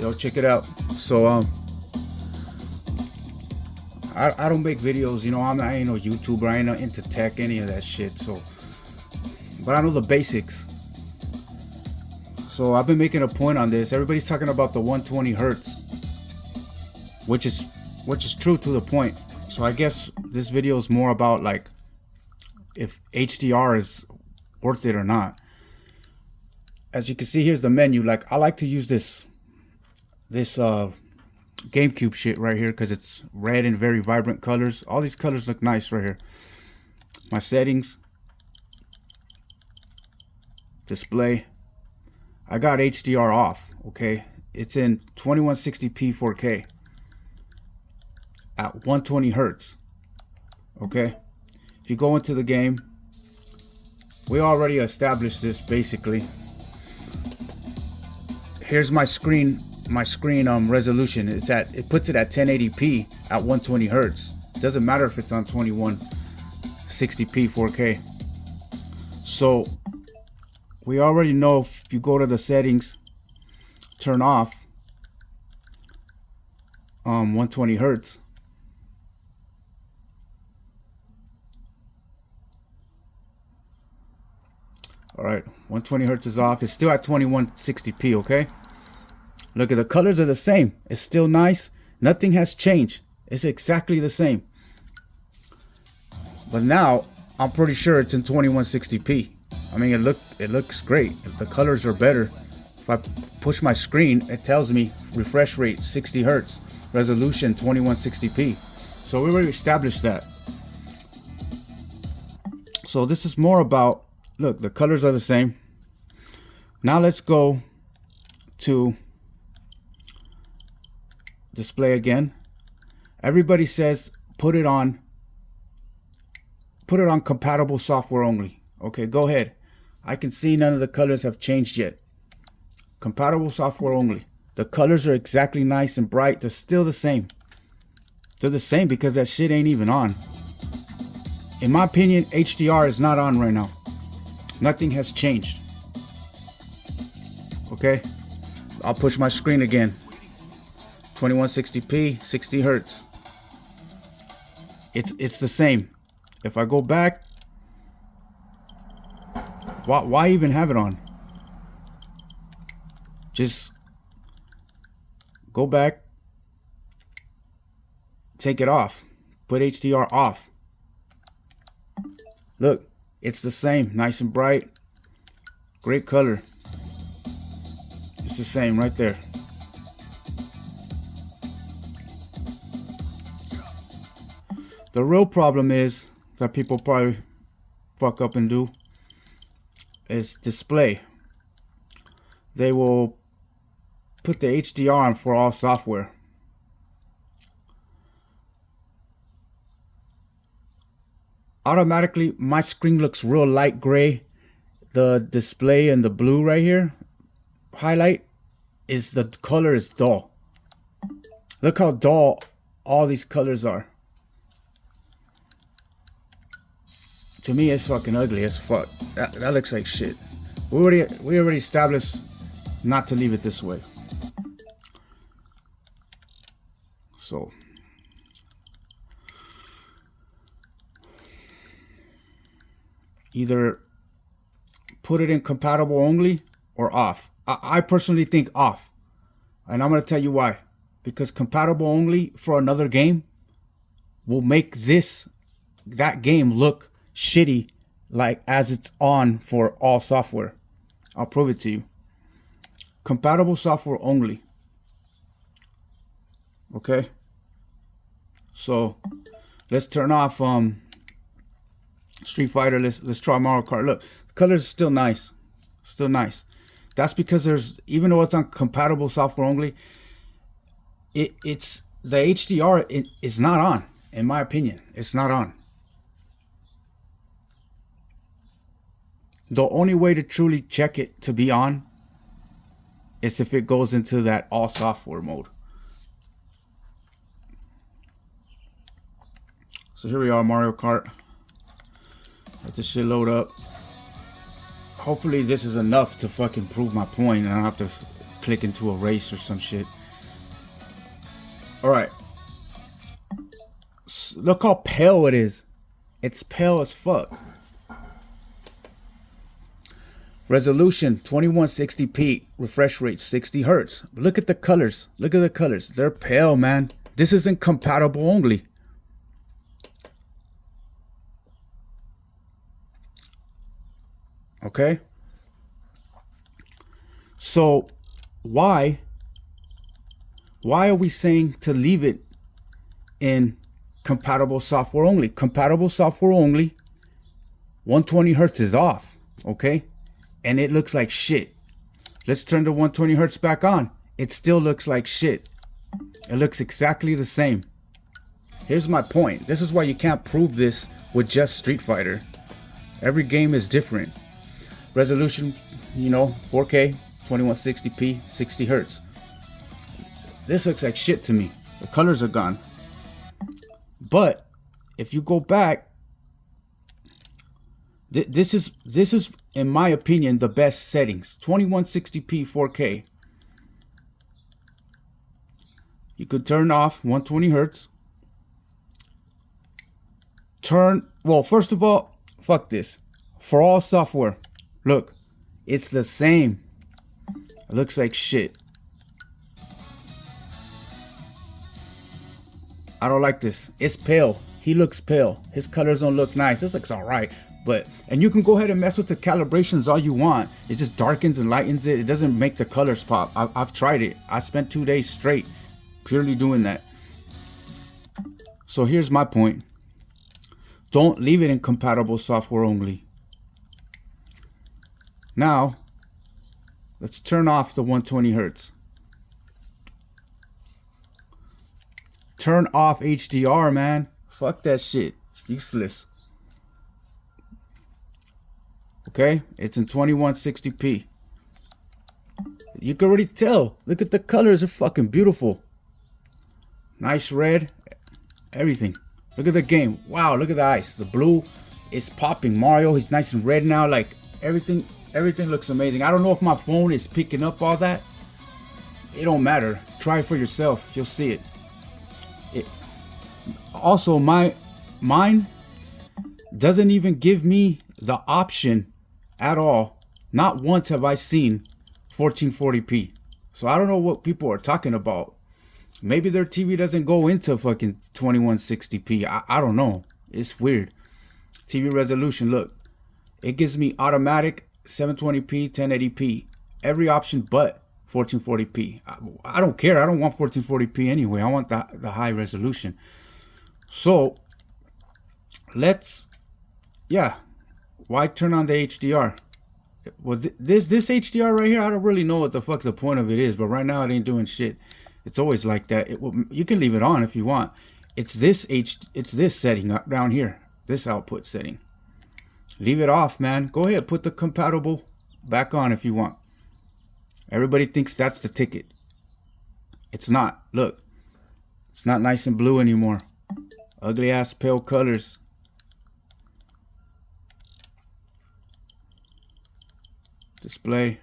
Yo, check it out. So I don't make videos, you know. I ain't no YouTuber. I ain't no into tech, any of that shit. So, but I know the basics. So I've been making a point on this. Everybody's talking about the 120 hertz, which is true to the point. So I guess this video is more about like if HDR is worth it or not. As you can see, here's the menu. Like, I like to use this GameCube shit right here because it's red and very vibrant colors. All these colors look nice right here. My settings, display. I got HDR off. Okay, it's in 2160p 4K at 120 hertz. Okay, if you go into the game, we already established this basically. Here's my screen resolution. It puts it at 1080p at 120 hertz. Doesn't matter if it's on 2160p 4K. So we already know if you go to the settings, turn off 120 hertz. All right, 120 hertz is off. It's still at 2160p. Okay. Look at the colors are the same. It's still nice. Nothing has changed. It's exactly the same. But now I'm pretty sure it's in 2160p. I mean, it looks great. The colors are better. If I push my screen, it tells me refresh rate 60 hertz, resolution 2160p. So we already established that. So this is more about, look, the colors are the same. Now let's go to display again. Everybody says put it on compatible software only. Okay, go ahead. I can see none of the colors have changed yet. Compatible software only. The colors are exactly nice and bright. They're still the same. They're the same because that shit ain't even on. In my opinion, HDR is not on right now. Nothing has changed. Okay, I'll push my screen again. 2160p, 60 hertz. It's the same. If I go back, why even have it on? Just go back, take it off, put HDR off. Look, it's the same, nice and bright, great color. It's the same right there. The real problem is that people probably fuck up and do is display. They will put the HDR on for all software. Automatically, my screen looks real light gray. The display and the blue right here, highlight, is the color is dull. Look how dull all these colors are. To me, it's fucking ugly as fuck. That looks like shit. We already established not to leave it this way. So either put it in compatible only or off. I personally think off. And I'm going to tell you why. Because compatible only for another game will make that game look shitty like as it's on for all software. I'll prove it to you. Compatible software only. Okay. So let's turn off Street Fighter. Let's try Mario Kart. Look, the colors are still nice. Still nice. That's because even though it's on compatible software only, it's the HDR is not on. In my opinion, it's not on. The only way to truly check it to be on is if it goes into that all software mode. So here we are, Mario Kart. Let this shit load up. Hopefully this is enough to fucking prove my point and I don't have to clicking to erase or some shit. All right. Look how pale it is. It's pale as fuck. Resolution 2160p, refresh rate 60 hertz. Look at the colors. Look at the colors. They're pale, man. This isn't compatible only. Okay? So why are we saying to leave it in compatible software only? Compatible software only, 120 hertz is off, okay? And it looks like shit. Let's turn the 120 hertz back on. It still looks like shit. It looks exactly the same. Here's my point. This is why you can't prove this with just Street Fighter. Every game is different. Resolution, you know, 4K, 2160p, 60 hertz. This looks like shit to me. The colors are gone. But if you go back, this is in my opinion the best settings. 2160p 4K. You could turn off 120 hertz. Well, first of all, fuck this. For all software, look, it's the same. It looks like shit. I don't like this. It's pale. He looks pale. His colors don't look nice. This looks alright. And you can go ahead and mess with the calibrations all you want. It just darkens and lightens it. It doesn't make the colors pop. I've tried it. I spent 2 days straight purely doing that. So here's my point. Don't leave it in compatible software only. Now, let's turn off the 120 hertz. Turn off HDR, man. Fuck that shit. It's useless. Okay? It's in 2160p. You can already tell. Look at the colors. They're fucking beautiful. Nice red. Everything. Look at the game. Wow, look at the ice. The blue is popping. Mario, he's nice and red now. Like, everything looks amazing. I don't know if my phone is picking up all that. It don't matter. Try it for yourself. You'll see it. Also, mine doesn't even give me the option at all. Not once have I seen 1440p. So I don't know what people are talking about. Maybe their TV doesn't go into fucking 2160p. I don't know. It's weird. TV resolution, look. It gives me automatic 720p, 1080p. Every option but 1440p. I don't care. I don't want 1440p anyway. I want the high resolution. So why turn on the HDR? Well, this HDR right here, I don't really know what the fuck the point of it is, but right now it ain't doing shit. It's always like that. You can leave it on if you want. It's this setting up down here, this output setting. Leave it off, man. Go ahead, put the compatible back on if you want. Everybody thinks that's the ticket. It's not. Look, it's not nice and blue anymore. Ugly ass pale colors. Display.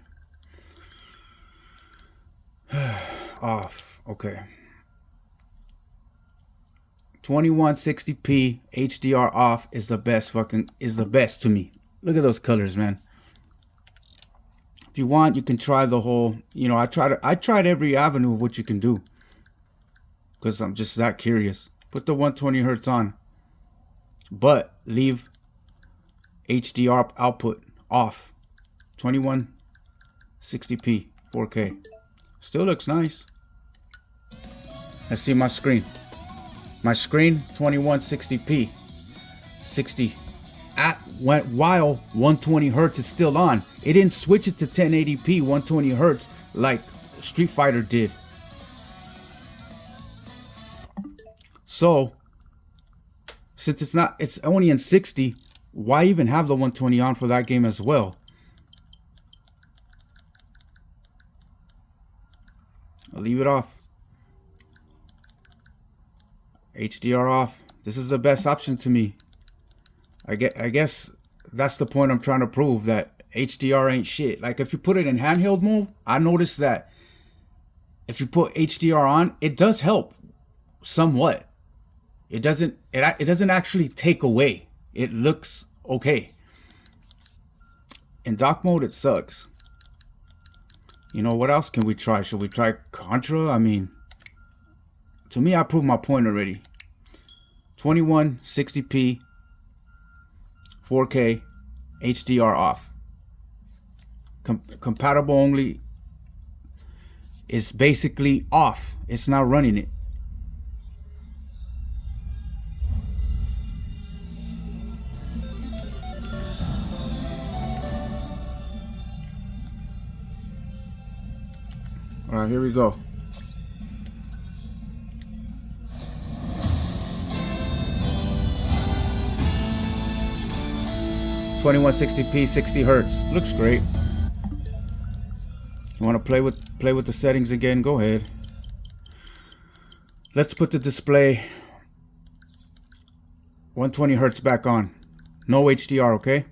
Off. Okay. 2160p HDR off is the best to me. Look at those colors, man. If you want, you can try the whole, I tried every avenue of what you can do because I'm just that curious. Put the 120 hertz on, but leave HDR output off. 2160p 4K. Still looks nice. Let's see my screen. My screen, 2160p 60 while 120 hertz is still on. It didn't switch it to 1080p 120 hertz like Street Fighter did. So since it's only in 60, why even have the 120 on for that game as well? I'll leave it off. HDR off. This is the best option to me. I guess that's the point I'm trying to prove, that HDR ain't shit. Like if you put it in handheld mode, I noticed that if you put HDR on, it does help somewhat. It doesn't actually take away. It looks okay. In dock mode, it sucks. You know, what else can we try? Should we try Contra? I mean, to me, I proved my point already. 2160p, 4K, HDR off. Compatible only is basically off. It's not running it. All right, here we go. (2160p, 60 hertz). Looks great. You want to play with the settings again? Go ahead. Let's put the display 120 hertz back on. No HDR, okay?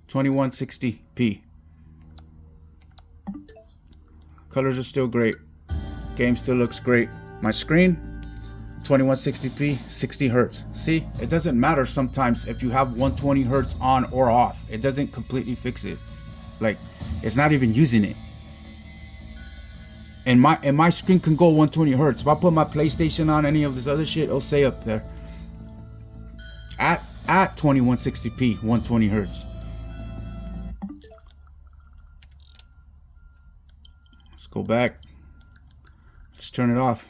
2160p. Colors are still great. Game still looks great. My screen, 2160p, 60 hertz. See, it doesn't matter sometimes if you have 120 hertz on or off. It doesn't completely fix it. Like, it's not even using it. And my screen can go 120 hertz. If I put my PlayStation on, any of this other shit, it'll say up there at 2160p, 120 hertz. Let's go back. Let's turn it off.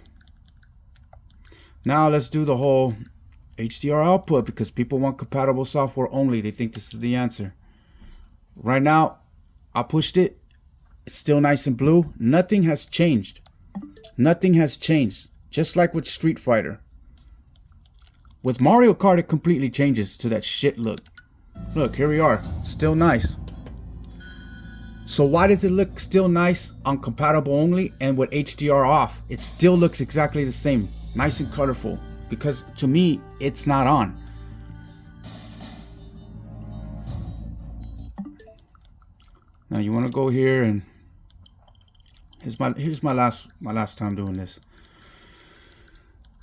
Now let's do the whole HDR output, because people want compatible software only. They think this is the answer. Right now, I pushed it. It's still nice and blue. Nothing has changed. Nothing has changed. Just like with Street Fighter. With Mario Kart, it completely changes to that shit look. Look, here we are. Still nice. So why does it look still nice on compatible only, and with HDR off, it still looks exactly the same? Nice and colorful. Because to me, it's not on. Now you want to go here, and here's my last time doing this.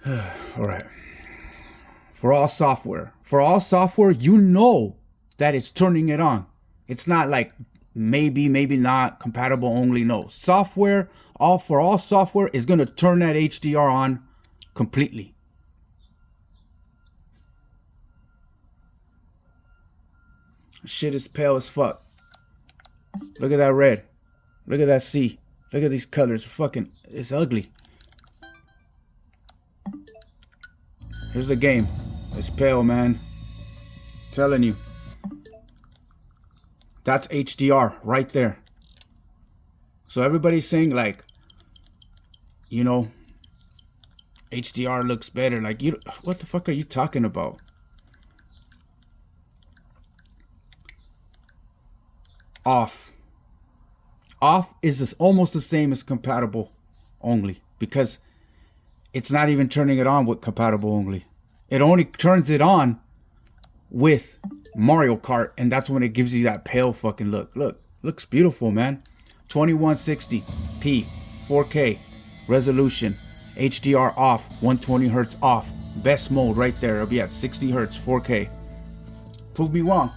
All right. For all software, you know that it's turning it on. It's not like maybe not compatible only. No, for all software is gonna turn that HDR on completely. Shit is pale as fuck. Look at that red. Look at that C. Look at these colors. Fucking, it's ugly. Here's the game. It's pale, man. I'm telling you. That's HDR right there. So everybody's saying, like, you know, HDR looks better. Like, you, what the fuck are you talking about? Off is almost the same as compatible only, because it's not even turning it on with compatible only. It only turns it on with Mario Kart, and that's when it gives you that pale fucking look. Look, looks beautiful, man. 2160p, 4K resolution, HDR off, 120 hertz off. Best mode right there. It'll be at 60 hertz, 4K. Prove me wrong.